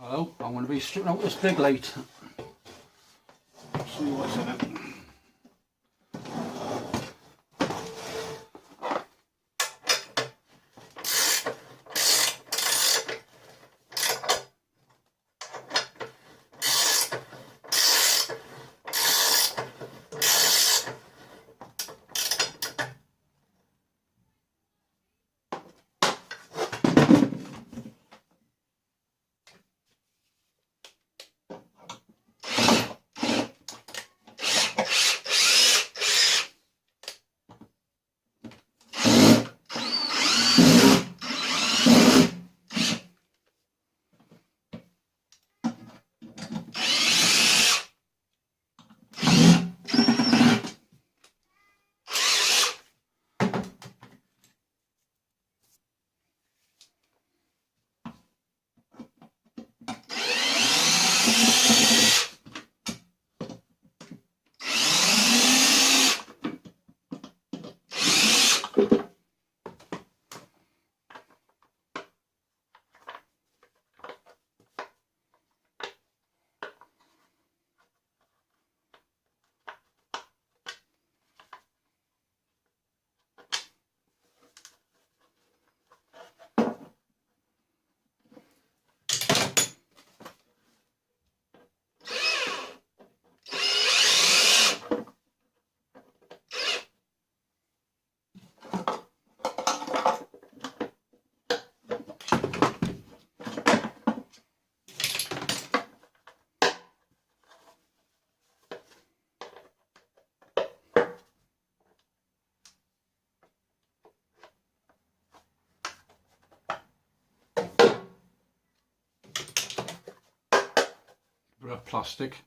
Hello, I'm going to be stripping out this big light. See what's in it. Bit of plastic.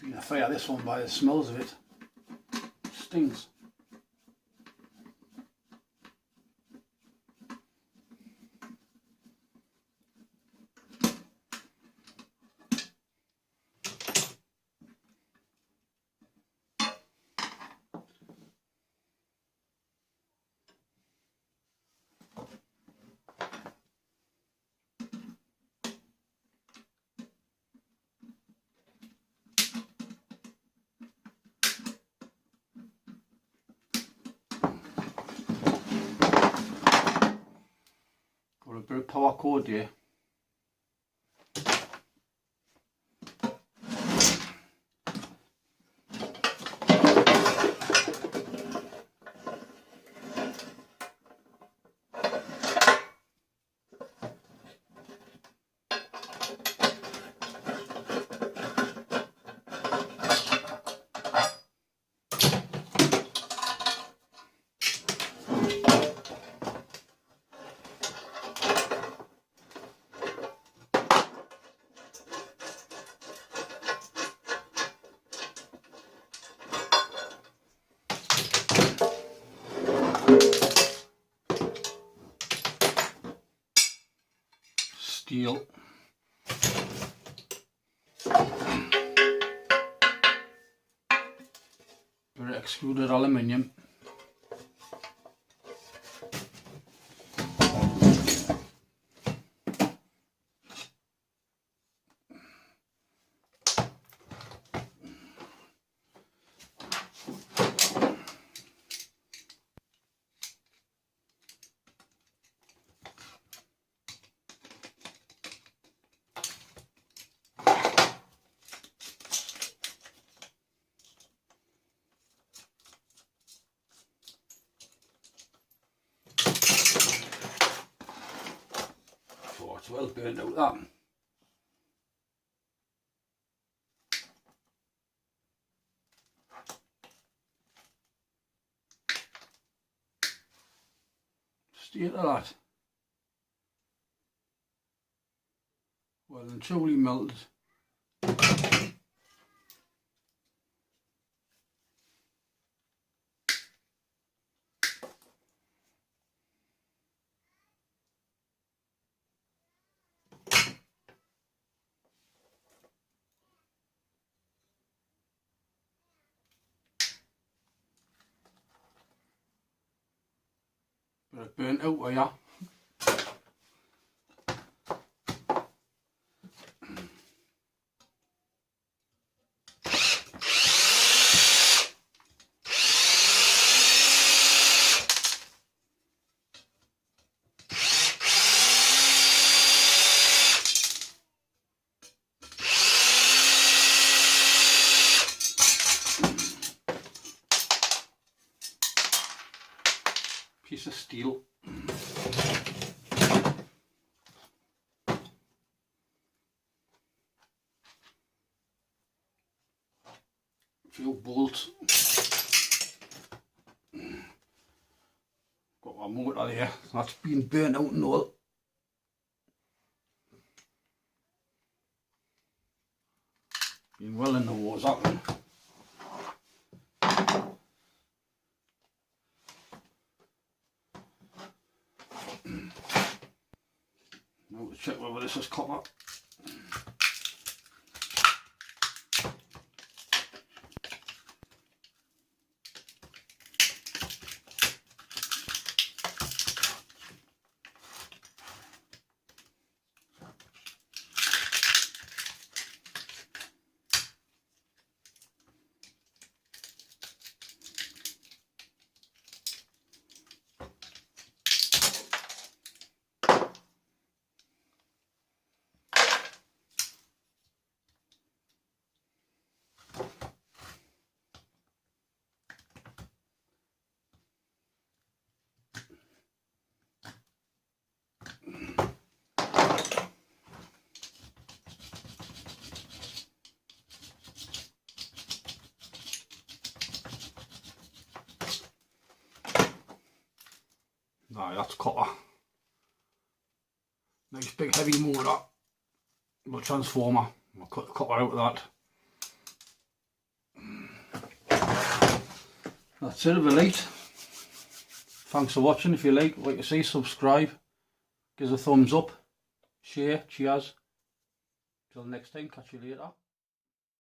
I'm going to fire this one by the smells of it. It stings. Got a bit of power cord here. Steel. Bit of extruded aluminium. That's well burnt out, that. State of that. Well and truly melted. But it burnt out where you are. Piece of steel. A few bolts. Got my motor there, that's been burnt out and all. Been well in the wars, that one. Now let's check whether this is copper. No, that's copper. Nice big heavy motor. Little transformer. I'll cut the copper out of that. That's it of a light. Thanks for watching. If you like I say, subscribe. Give us a thumbs up. Share. Cheers. Till next time. Catch you later.